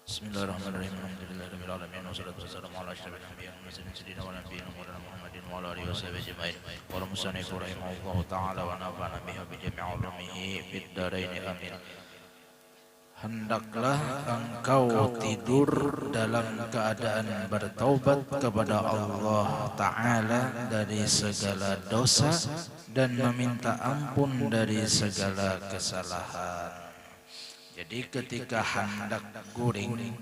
Bismillahirrahmanirrahim. Alhamdulillahirabbil alamin wassalatu wassalamu ala asyrofil anbiya'i wal mursalin sayyidina wa nabiyina Muhammadin wa ala alihi washabihi ajmain. Qala musannif rahimahullahu taala wa nafa'ana bihi bi jami'i ulumihi fid dharain amin. Hendaklah engkau tidur dalam keadaan bertaubat kepada Allah Ta'ala dari segala dosa dan meminta ampun dari segala kesalahan. Jadi ketika hendak guring,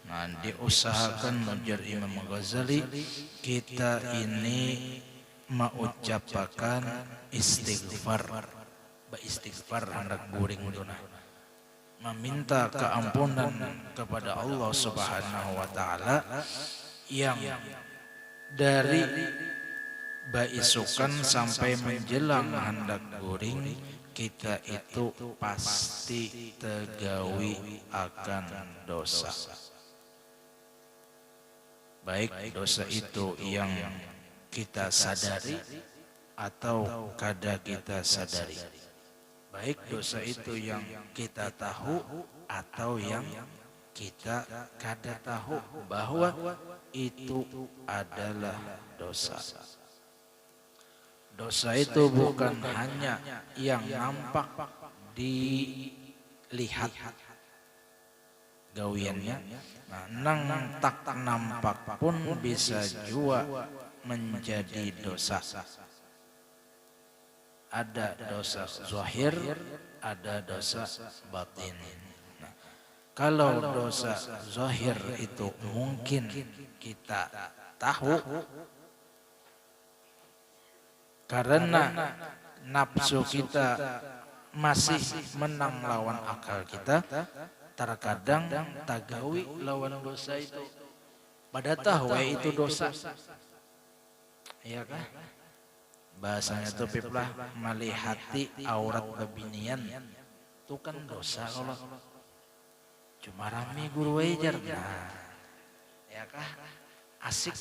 nah diusahakan menurut Imam Ghazali kita ini mengucapkan istighfar, beristighfar hendak guring duna, meminta keampunan kepada Allah Subhanahu wa taala yang dari baisukan sampai menjelang hendak guring kita itu pasti tegawi akan dosa. Baik dosa itu yang kita sadari atau kada kita sadari. Baik dosa itu yang kita tahu atau yang kita kada tahu bahwa itu adalah dosa. Dosa itu bukan hanya yang nampak dilihat gawiannya, nang tak nampak pun bisa juga menjadi dosa. Ada dosa zahir, ada dosa batin. Nah, kalau dosa zahir itu mungkin kita tahu karena nafsu kita masih menang lawan akal kita, terkadang tagawi lawan dosa itu. Pada tahu itu dosa, iya kah? Bahasanya tuh piplah malihati aurat babinian, itu kan dosa kalau cuma rame guru wajar, nah, ya kah? Asik,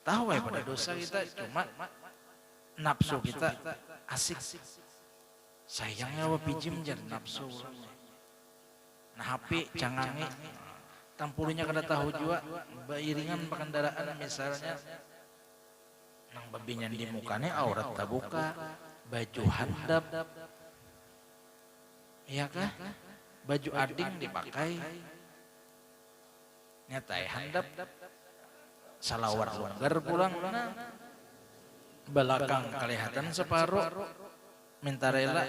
tahu ya pada dosa kita cuma nafsu kita asik, sayangnya apa pinjam jar nafsu. Nah HP cangangi tampulunya kada tahu juga bairingan kendaraan misalnya nang babinyan di mukanya aurat tabuka, baju handap, iya kah? Baju ading dipakai, nyatai handap, salawar longgar pulang, belakang kelihatan separuh, minta rela,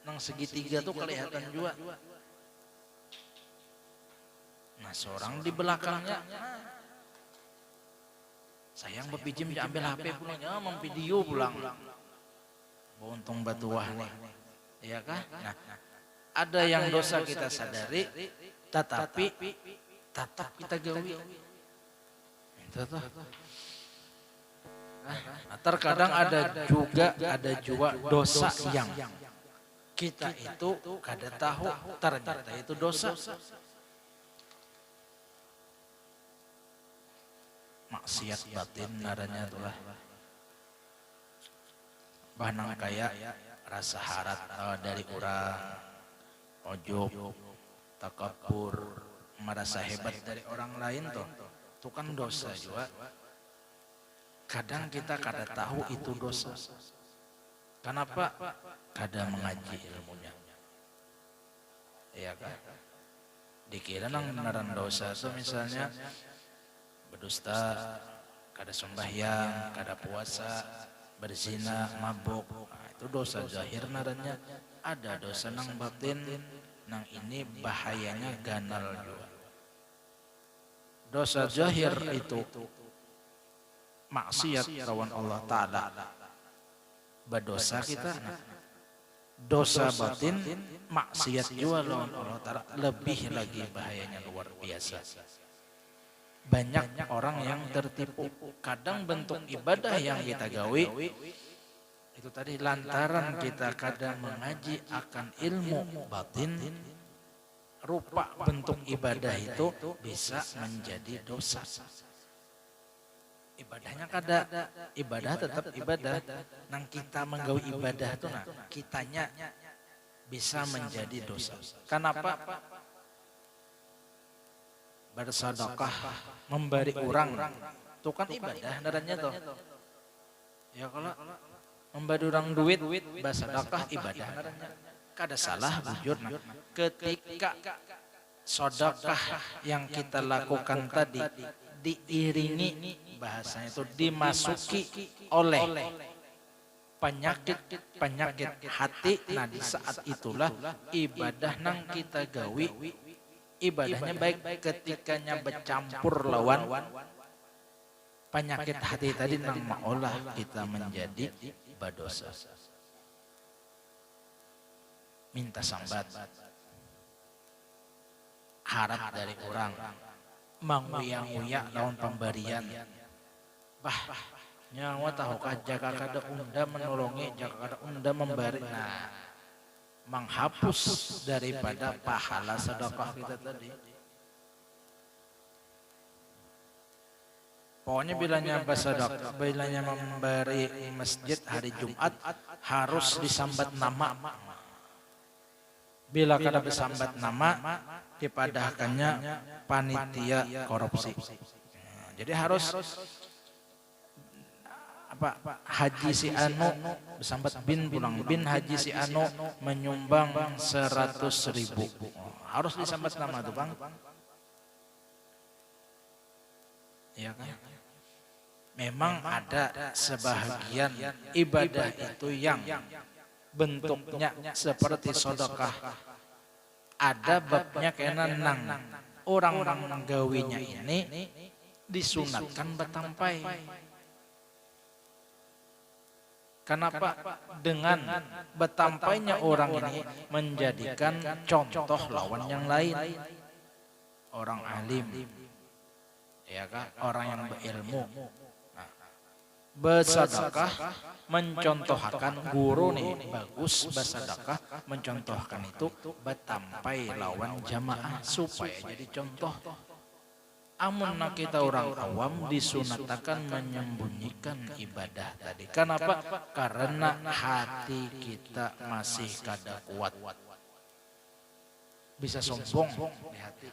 nang segitiga tuh kelihatan juga. Nah seorang di belakangnya, sayang bepijim ambil HP pulang, ya memvideo pulang, untung batuah nih, ya kah? Nah ada yang dosa kita sadari, tetapi tetap kita gawi. Itu tuh. Nah, terkadang ada juga dosa yang kita itu kada tahu ternyata itu dosa. Maksiat batin naranya itulah. Bahanang kaya rasa harat dari orang, ojok, takabur, merasa hebat dari orang lain tuh. Itu kan dosa juga. Kadang kita kada tahu itu dosa. Kenapa? Kada mengaji ilmunya. Iya kan? Dikira nang beneran dosa so misalnya berdusta, kada sembahyang, kada puasa, berzina, mabuk. Nah, itu dosa zahir naranya. Ada dosa nang batin, nang ini bahayanya ganal juga. Dosa zahir itu maksiat lawan Allah Ta'ala, berdosa kita. Nah, dosa batin maksiat juga lawan Allah Ta'ala, lebih lagi bahayanya luar biasa. Banyak orang yang tertipu, kadang bentuk ibadah yang kita gawe itu tadi lantaran kita kadang mengaji akan ilmu batin, rupa bentuk ibadah itu bisa menjadi dosa. Ibadahnya kada, ibadah tetap ibadah. Nang kita menggawi ibadah itu, nah kitanya bisa menjadi dosa. Kenapa? bersedekah, memberi orang, itu kan ibadah dadanya tuh. Ya kalau memberi orang duit, bersedekah ibadah dadanya. Kada salah bujur. Nah, ketika sedekah yang kita lakukan tadi diiringi bahasanya itu dimasuki oleh penyakit hati, nah di saat itulah ibadah nang kita gawi ibadahnya baik ketikanya bercampur lawan penyakit hati tadi nang maolah kita menjadi badosa. Minta sambat, harap dari orang, manguyang-uyang lawan pemberian, nyawa tahukah jaka kada unda menolongi, jaka kada unda memberi, nah menghapus daripada pahala sedekah kita tadi. Pokoknya bilanya bersedekah, bilanya memberi masjid hari Jumat harus disambat nama. Bila kada bersambat nama, dipadahkannya panitia korupsi. Nah, jadi harus haji si anu bersambat bin pulang, bin haji si anu menyumbang 100.000, harus disambat nama tuh bang. Ya kan? Memang ada sebahagian ibadah itu yang bentuknya seperti sedekah, ada babnya kena nang orang menggawinya ini disunatkan betampai. Kenapa? Dengan betampainya orang ini menjadikan contoh lawan yang lain. Orang alim, ya kan? Orang yang berilmu. Nah, bersedekah mencontohkan guru nih bagus bersedekah, mencontohkan itu betampai lawan jamaah supaya jadi contoh. Amun kita orang awam disunatakan menyembunyikan ibadah tadi. Kenapa? Karena hati kita masih kada kuat. Bisa sombong di hati.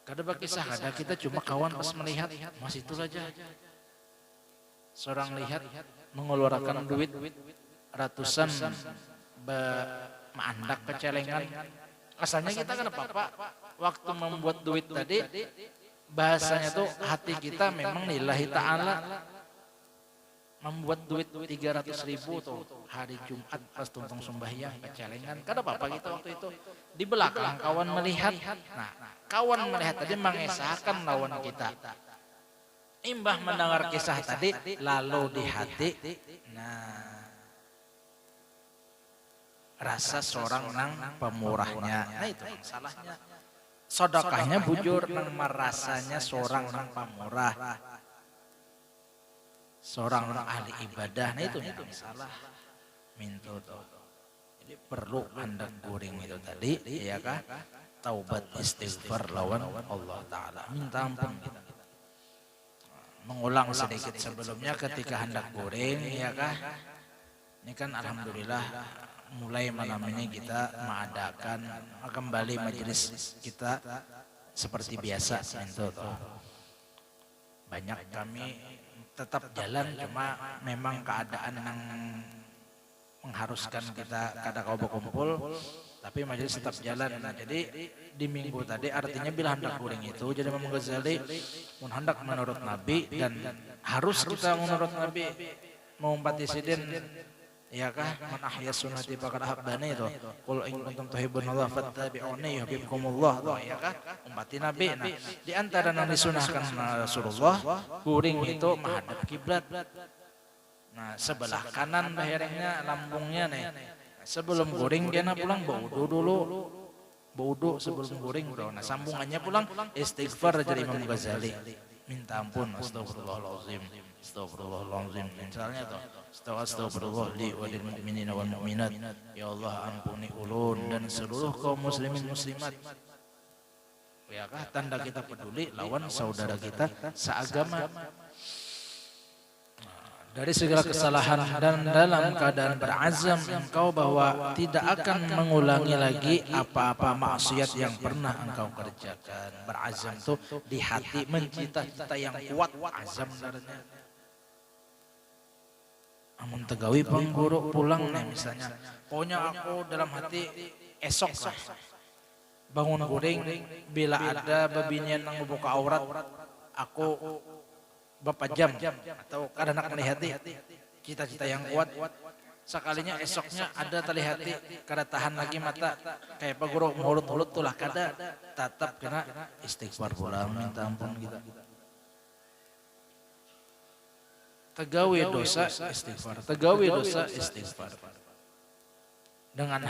Kada berkisah, kada kita cuma kawan pas melihat, masih itu saja. Seorang lihat mengeluarkan duit ratusan mandak kecelengan. Asalnya kita kan apa-apa waktu membuat duit tadi bahasanya tuh hati kita memang lillahi ta'ala. Membuat duit 300.000 tuh hari Jumat pas tuntung sembahyang kecelengan. Kan apa-apa kita waktu itu di belakang kawan melihat. Nah, kawan melihat tadi mengesahkan lawan kita. Imbah mendengar kisah tadi lalu di hati, nah rasa seorang nang pemurahnya. Nah itu masalahnya. Sedekahnya bujur nang merasanya seorang nang pemurah. Seorang nang ahli ibadah. Nah itu yang salah. Minto tuh. Jadi perlu hendak guring itu tadi, ya kah? Taubat istighfar lawan Allah Ta'ala. Minta ampun kita. Mengulang sedikit sebelumnya ketika hendak guring, ya kah? Ini kan alhamdulillah mulai malam ini kita mengadakan kembali majelis kita seperti biasa. Banyak kami tetap jalan, cuma memang keadaan yang mengharuskan kita kada kau berkumpul, tapi majelis tetap jalan. Nah, jadi di minggu tadi artinya bila hendak guring itu, jadi Imam Ghazali hendak menurut Nabi dan harus kita menurut Nabi mengumpati sidin. Ya kah? Man ahya sunnati faqad ahabbani itu. Qul in kuntum tuhibbunallaha fattabi'uni yuhibbukumullah. Ya kah? Umpati Nabi. Nah, di antara yang disunahkan Rasulullah, guring itu menghadap kiblat. Nah, sebelah kanan lehernya, lambungnya nih. Sebelum guring dia pulang baudu dulu. Baudu sebelum guring, bro. Nah, sambungannya pulang istighfar dari Imam Ghazali. Minta ampun, astagfirullahalazim. Astagfirullahalazim. Misalnya tuh, astagfirullah li wa lil mu'minina wal mu'minat. Ya Allah ampuni ulun dan seluruh kaum muslimin muslimat. Ya kah, tanda kita peduli lawan saudara kita seagama. dari segala kesalahan dan dalam keadaan berazam engkau bahwa tidak akan mengulangi lagi apa-apa maksiat yang pernah engkau kerjakan. Berazam tuh di hati, mencita-cita yang kuat, azam darahnya. Amun tegawi pengguru pulang nih misalnya, pokoknya aku dalam hati esok lah bangun guring bila ada babinian yang membuka aurat aku bapak jam atau kadang anak hati cita-cita yang kuat sekalinya esoknya ada tali hati kada tahan lagi mata kayak apa guru mulut-mulut tulah kada tatap kena istighfar pulang minta ampun kita tegawi dosa istighfar tegawi dosa istighfar dengan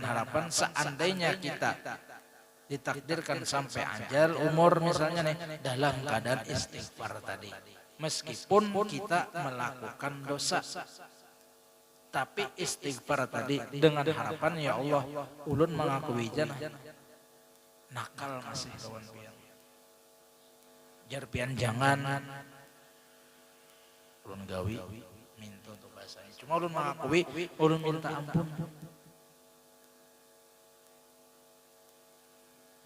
harapan seandainya kita ditakdirkan sampai ajal umur misalnya nih dalam keadaan istighfar tadi meskipun kita melakukan dosa tapi istighfar tadi dengan harapan ya Allah ulun mengakui janah nakal masih kawan pian jar pian jangan ulun gawi minta untuk bahasanya cuma ulun mengakui ulun minta ampun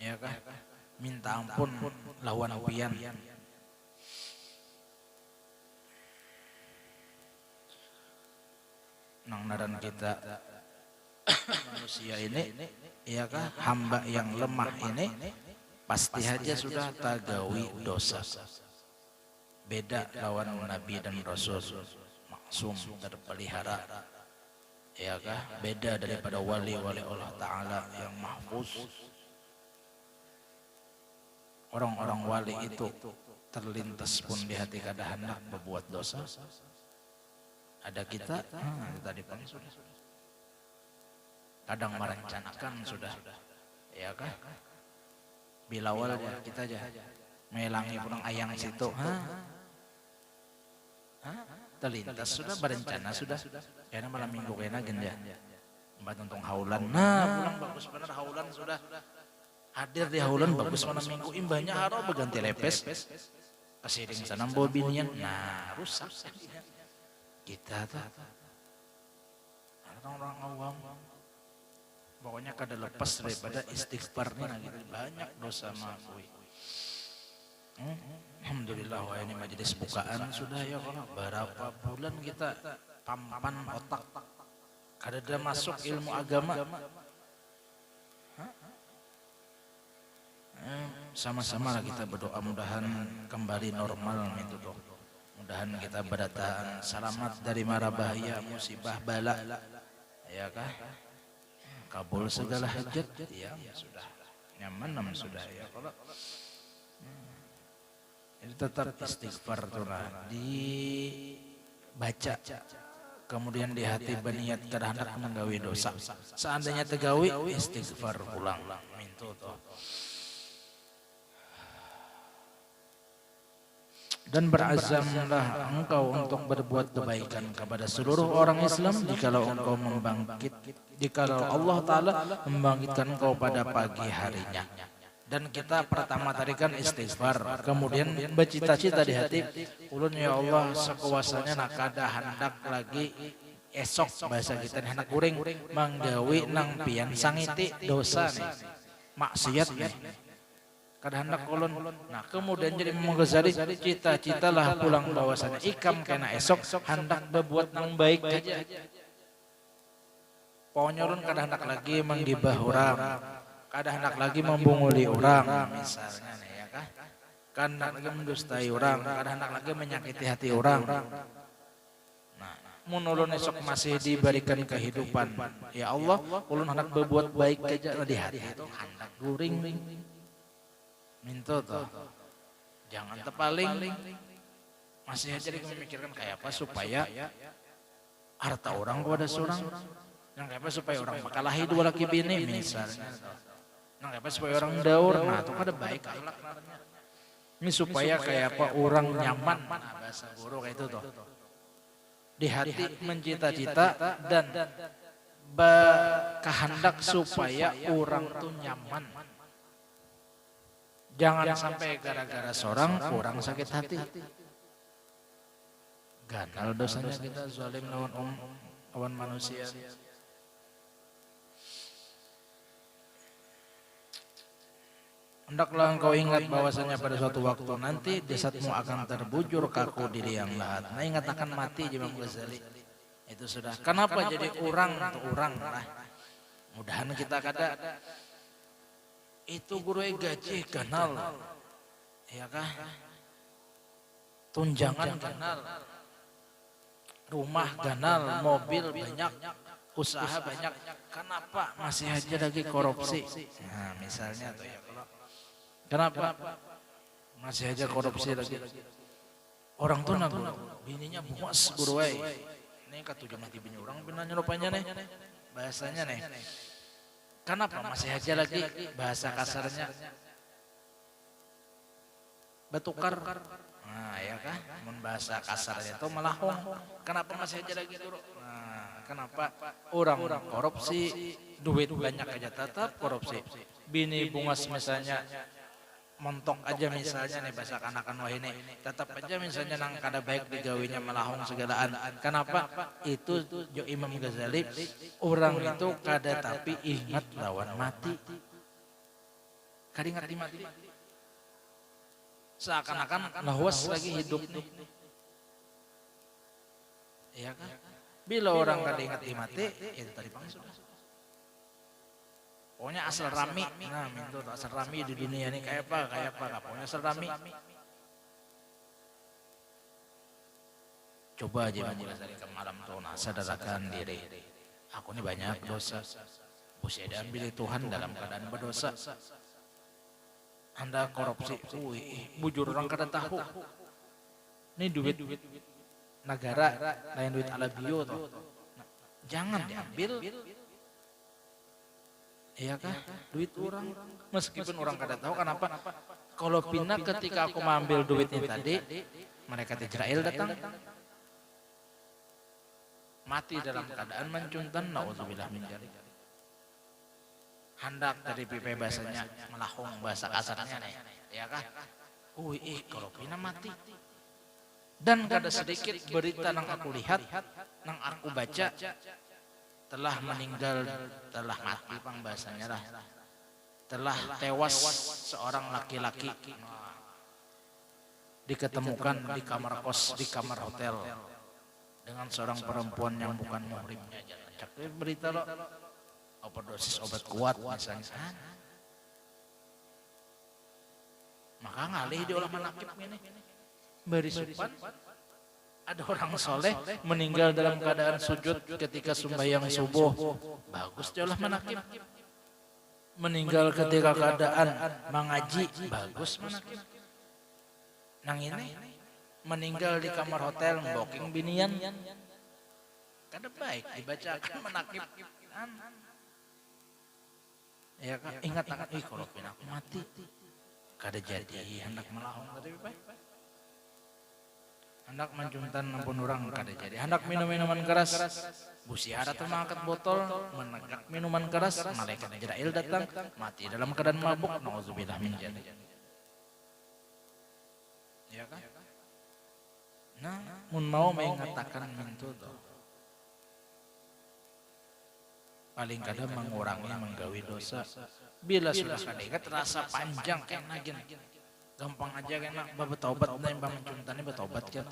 ya kah minta ampun lawan pian nang naran kita manusia ini ya kah hamba yang lemah ini pasti aja sudah tagawi dosa beda lawan nabi dan rasul maksum terpelihara ya kah beda daripada wali-wali Allah Ta'ala yang mahfuz. Orang-orang wali itu terlintas pun di hati kada hendak berbuat dosa. Ada kita, tadi pun sudah. Kadang merencanakan sudah, ya kah? Bila awal kita aja melangi kurang ayang situ, terlintas sudah berencana sudah. Karena malam minggu kena genda, mbak tentang haulan. Pulang bagus benar haulan sudah. Hadir di haulan bagus mana minggu imbahnya haro berganti lepes kasih dengan sana bawa binian nah rusak kita tuh orang awam pokoknya kada lepas daripada istighfarnya gitu banyak dosa mengakui alhamdulillah wah ini majelis bukaan sudah ya kalau berapa bulan kita pampan otak kada ada masuk ilmu agama sama-sama lah kita berdoa mudahan kembali normal itu doh. Mudahan kita berdataan selamat dari mara bahaya musibah bala ya kah kabul segala hajat ya sudah nyaman sudah ya kalau jadi tetap istighfar tuh lah dibaca kemudian di hati berniat terhadap menggawi dosa seandainya tegawi istighfar pulang minta toh dan berazamlah engkau untuk berbuat kebaikan kepada seluruh orang Islam jikalau engkau jikalau Allah Ta'ala membangkitkan engkau pada pagi harinya. Dan kita pertama tadi kan istighfar, kemudian bercita-cita di hati ulun ya Allah sekuasanya nak kada hendak lagi esok bahasa kita hendak kuring manggawi nang pian sangiti dosa nih maksiat nih kada hendak kolon. Nah kemudian jadi Imam Ghazali cita-citalah pulang bahwasanya ikam kena esok hendak berbuat nang baik aja. Pokoknya ulun kada hendak lagi menggibah orang, kada hendak lagi membunguli orang misalnya nih ya kah. Kada hendak lagi mendustai orang, kada hendak lagi menyakiti hati orang. Nah, mun ulun esok masih diberikan kehidupan, ya Allah, ulun hendak berbuat baik aja di hati itu hendak guring. Minta toh jangan terpaling masih aja memikirkan kayak apa supaya harta orang kepada seorang yang kayak apa supaya orang makalahi dua laki bini misalnya yang kayak apa supaya orang daur nah itu kada baik akhlak ini supaya kayak apa orang nyaman bahasa guru kayak itu toh di hati mencita-cita dan kehendak supaya orang tuh nyaman. Jangan sampai gara-gara seorang sakit hati. Ganal dosanya kita zalim lawan manusia. Hendaklah engkau ingat bahwasanya pada suatu waktu nanti jasadmu akan terbujur kaku di liang lahat. Nah, ingat akan mati Imam Ghazali. Itu sudah. Kenapa jadi orang untuk orang lah. Mudahan kita kada itu guru gaji ganal. Ya kah? Tunjangan ganal. Rumah ganal, mobil banyak, usaha banyak. Kenapa masih aja lagi korupsi? Nah, misalnya tuh ya kalau kenapa masih aja korupsi lagi? Orang tuh nagu bininya buas guru wae. Ini katujuh mati bini orang binanya rupanya nih. Bahasanya nih. Kenapa masih aja lagi bahasa kasarnya betukar? Nah, ya kah? Mun bahasa kasarnya itu melahong. Kenapa masih aja lagi guru? Nah, kenapa orang korupsi, duit banyak aja tetap korupsi. Bini bungas misalnya montok aja misalnya nih bahasa kanakan wah ini tetap aja misalnya nang kada baik digawinya melahong segalaan. Kenapa? Itu jo Imam Ghazali orang itu kada tapi ingat lawan mati. Kada ingat di mati. Seakan-akan lawas lagi hidup nih. Iya kan? Bila orang kada ingat di mati, itu tadi pangsul. Pokoknya asal rami, nah minta asal rami di dunia ini kayak apa, pokoknya asal rami. Coba aja mulai dari ke malam tuh, nah sadarkan diri. Aku ini banyak dosa, mesti diambil Tuhan dalam keadaan berdosa. Anda korupsi, bujur orang kada tahu. Ini duit negara, lain duit ala bio tuh. Nah, jangan diambil. Iya kah? Duit orang. Meskipun orang kada tahu kenapa. Kalau pindah ketika aku mengambil duitnya tadi, mereka Israel datang. Mati dalam keadaan mencuntan, naudzubillah min dzalik. Hendak dari pipe bahasanya melahong bahasa kasarnya nih. Iya kah? Kalau pindah mati. Dan kada sedikit berita yang aku lihat, yang aku baca, telah meninggal, telah mati pang bahasanya lah, telah tewas seorang laki-laki diketemukan di kamar kos, di kamar hotel dengan seorang perempuan yang bukan muhrimnya. Cak berita lo overdosis obat kuat misalnya, maka ngalih diolah manakib ini beri supan. Ada orang soleh meninggal dalam keadaan sujud ketika sembahyang subuh. Bagus diolah manakib. Meninggal ketika keadaan mengaji. Bagus manakib. Nang ini meninggal di kamar hotel booking binian. Kada baik dibacakan manakib. Ya kan? Ingat akan kalau aku mati. Kada jadi hendak melahong tadi baik. Hendak mencuntan ampun orang kada jadi. Hendak minum minuman keras, busiara atau mengangkat botol, menegak minuman keras, malaikat Israel datang, mati dalam keadaan mabuk, naudzubillah min dzalik. Ya kan? Nah, mun mau mengatakan mintu tuh. Paling kadang mengurangi menggawi dosa. Bila sudah kada ingat rasa panjang kenagin. Gampang aja kena bertobat nih mbak mencuntan ini bertobat kan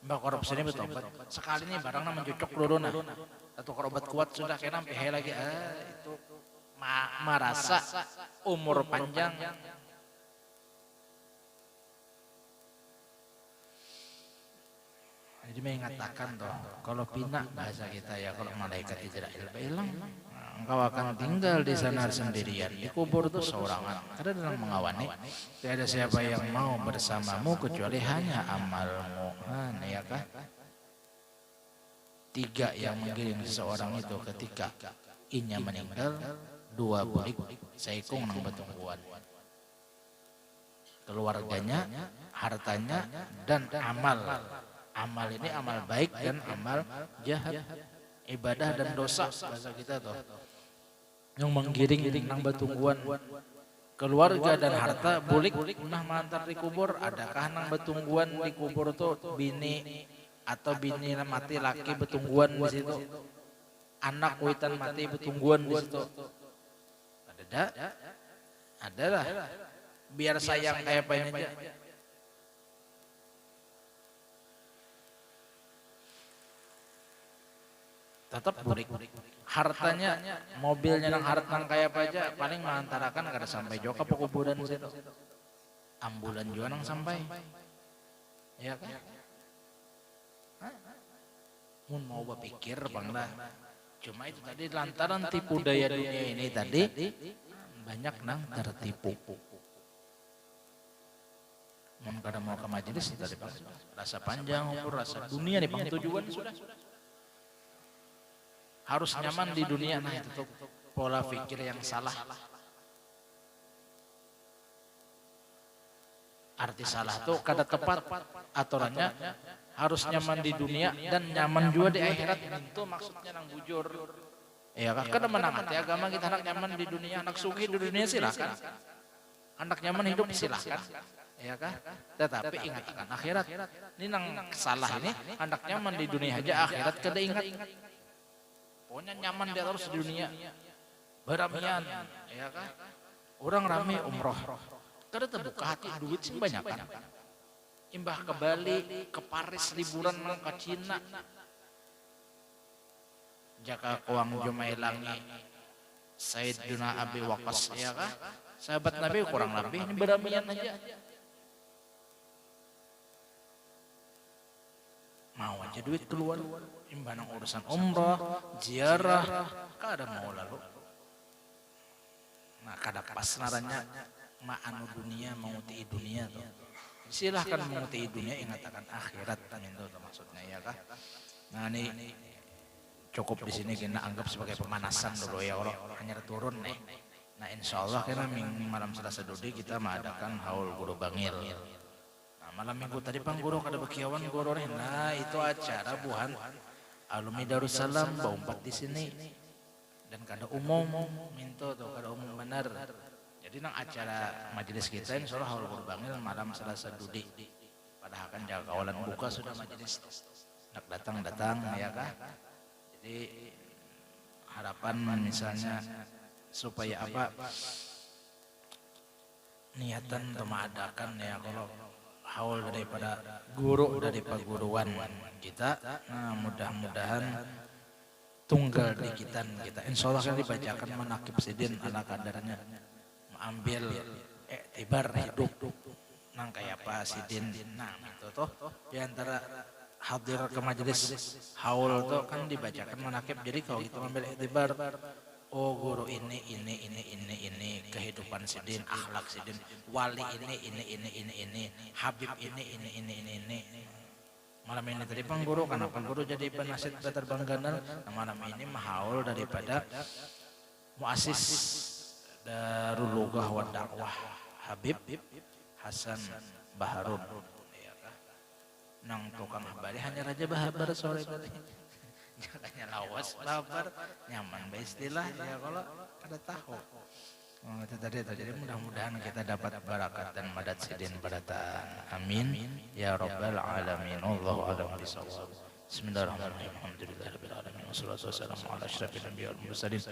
mbak korupsi ini bertobat sekali ini barang nama mencucuk dulu nah atau korobat kuat sudah kena sampai lagi itu merasa umur panjang. Jadi mengatakan toh kalau pinak bahasa kita ya kalau malaikat Israel bilang engkau akan tinggal di sana sendirian, dikubur itu seorangan. Ada dalam mengawani, tidak ada siapa yang mau bersamamu kecuali hanya amalmu. Ya kah? 3 yang menggiring seseorang itu ketika inya meninggal, 2 bulik saikung nang betungguan. Keluarganya, hartanya, dan amal. Amal ini amal baik dan amal jahat. Ibadah dan dosa bahasa kita tuh yang menggiring nang betungguan keluarga dan harta bulik nah mantar dikubur. Adakah nang betungguan dikubur tuh bini atau bini mati laki betungguan di situ, anak witan mati betungguan di situ. Ada lah, biar sayang kayak apa ini aja. Tetap burik. Hartanya, mobilnya nang harta nang kayak apa aja, paling mengantarakan kada sampai joka pekuburan situ. Ambulan juga nang sampai, ya kan? Mun mau berpikir banglah. Cuma itu tadi lantaran tipu daya dunia ini tadi banyak nang tertipu. Mun kada mau ke majelis tadi rasa panjang ukur rasa dunia nih bang tujuan sudah. Harus nyaman di dunia, nah itu tuh pola pikir yang salah. Arti salah tuh kada tepat aturannya, harus nyaman di dunia dan nyaman juga di akhirat. Itu maksudnya nang bujur. Ya kan kada menang hati agama kita, anak nyaman di dunia, anak sugih di dunia silakan. Anak nyaman hidup silakan. Ya kan? Tetapi ingat akan akhirat. Ini nang salah ini, anak nyaman di dunia aja, akhirat kada ingat. Pokoknya nyaman dia terus di dunia, beramian, ya kan? Orang rame umroh, kada terbuka hati, duit sih banyak kan? Imbah ke Bali, ke Paris liburan ke Cina, jaka kuang Jumailangi, Sayyidina Abi Waqqas, ya kan? Sahabat Nabi kurang lebih ini beramian aja. Mau aja duit keluar, imbanang urusan umrah, ziarah, kada mau lalu. Nah kada pas naranya ma'anu dunia, menguti dunia tuh. Silahkan menguti dunia, ingat akan akhirat itu maksudnya ya kah. Nah ini cukup di sini kita anggap sebagai pemanasan dulu ya Allah, hanya turun nih. Nah insya Allah kita malam Selasa Dudi kita mengadakan haul guru bangil. Malam minggu tadi Bang Guru kada bekiawan guru nih. Nah itu acara buhan alumni Darussalam baumpat di sini dan kada umum minto tuh kada umum benar. Jadi nang acara majelis kita insyaallah haul guru bangil malam Selasa Dudi. Padahal kan jaga kawalan buka sudah majelis. Nak datang ya kah. Jadi harapan misalnya supaya apa niatan untuk mengadakan ya kalau haul daripada guru dari perguruan kita, nah mudah-mudahan tunggal di kita insya Allah kan dibacakan manakib sidin ala kadarnya, mengambil iktibar hidup nang kayak apa sidin. Nah itu tuh diantara hadir ke majelis haul tuh kan dibacakan manakib, jadi kalau kita ambil iktibar, oh guru ini kehidupan sidin, akhlak sidin, wali ini, habib ini. Malam ini tadi Bang Guru, kenapa Guru jadi penasihat terbang gandal? Nah, malam ini mahaul daripada muassis Darul Lughah wa Dakwah Habib Hasan Baharun. Nang tukang habari hanya Raja Bahabar sore tadi. Jangannya lawas babar nyaman istilah ya kalau kada tahu. Itu tadi jadi mudah-mudahan kita dapat barakat dan madat sidin badatan. Amin ya rabbal alamin. Allahu a'lam bishawab. Bismillahirrahmanirrahim. Alhamdulillahirabbil alamin. Wassalatu wassalamu ala asyrafil anbiya'i wal mursalin.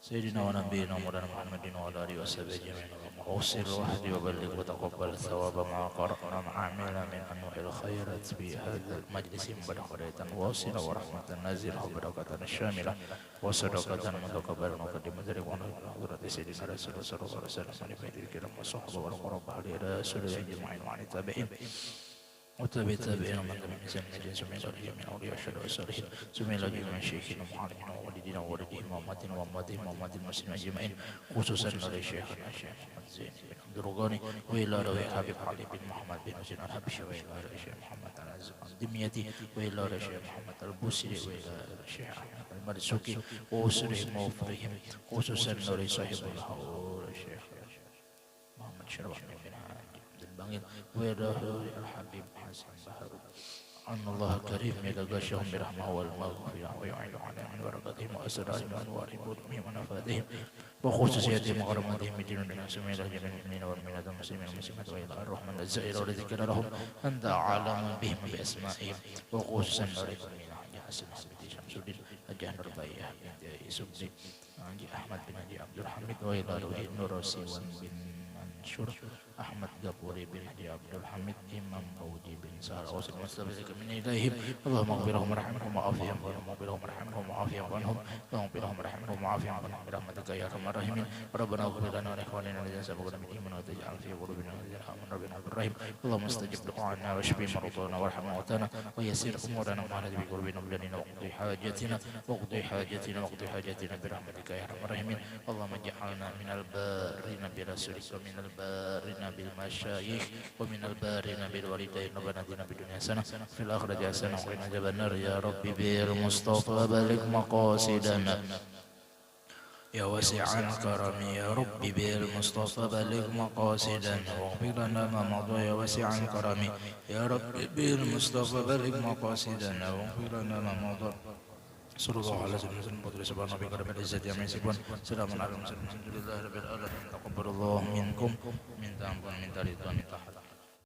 Sayyidina wa nabiyina Muhammadin wa ala alihi washabihi ajma'in. Awsil wahdi wa balligh wa taqabbal thawaba ma qara'na ma'amila min anwa'il khairat fi hadzal majlis barakatan wasila wa rahmatan nazila wa barakatan syamilah wa sadaqatan mutaqabbalan wa qadimatan dari wa hadrat sayyidina Rasulullah sallallahu alaihi wasallam wa alihi kiram wa sahbihi wa qarabah li rasulillah ajma'in wa ali tabi'in وتابع تابعين من تبع نسان نجين سمين صالحين من أولياء الشهداء والصالحين سمين لجين من شيخنا ومعلمين ووالدين ووالدين وأمهاتهم المسلمين أجمعين خصوصا لشيخنا الشيخ محمد زين بن عبد الرغاني وإلى روي حبيب علي بن محمد بن حسين الحبشي وإلى الشيخ محمد العزم الدميتي وإلى الشيخ محمد البوسري وإلى الشيخ أحمد المرزوقي وأسرهم ووفرهم خصوصا لصاحب الحول الشيخ محمد شرف بن bangil wadahu al-habib hasan baharu anallahu karim yadagashahum birahmah wal maghfirah wa yu'ilu alaihim barakatihim wa asrarihim wa anwarihim wa nafatihim وخصوصياتهم وكراماتهم الدين والدنيا سمي الله جميع المؤمنين والمؤمنات والمسلمين والمسلمات وإلى الرحمن الزائر والذكر لهم أنت أعلم بهم بأسمائهم وخصوصا المؤمنين حاج حسن حمدي شمس الدين حاج نربية بنت سبدي حاج أحمد بن حاج عبد الحميد وإلى روح النورسي بن منشور أحمد غفوري بن حاج عبد الحميد إمام فوجي بن سهر أوس المستبرك من إليهم اللهم اغفرهم وارحمهم وعافهم اللهم اغفرهم وارحمهم وعافهم عنهم اللهم اغفرهم وارحمهم وعافهم عنهم برحمتك يا أرحم الراحمين ربنا اغفر لنا ولإخواننا الذين سبقونا بالإيمان وتجعل في قلوبنا الذين آمنوا ربنا بالرحيم اللهم استجب دعاءنا واشفي مرضانا وارحم موتانا ويسر أمورنا وعلى بقلوبنا بلدنا واقضي حاجتنا واقضي حاجتنا واقضي حاجتنا برحمتك يا أرحم الراحمين اللهم اجعلنا من البارين برسولك ومن البارين بالمشايخ ومن البارين بالوالدين ربنا اتنا بالدنيا حسنة في الآخرة حسنة وقنا عذاب النار يا ربي بالمصطفى بلغ مقاصدنا يا واسع الكرم يا ربي بالمصطفى بلغ مقاصدنا واغفر لنا ما مضى يا واسع الكرم يا ربي بالمصطفى بلغ مقاصدنا واغفر لنا ما مضى صلى الله على سيدنا محمد سبحان ربك رب العزة عما يصفون سلام على المرسلين الحمد لله رب العالمين تقبل الله منكم من ذنب من تريد من تحت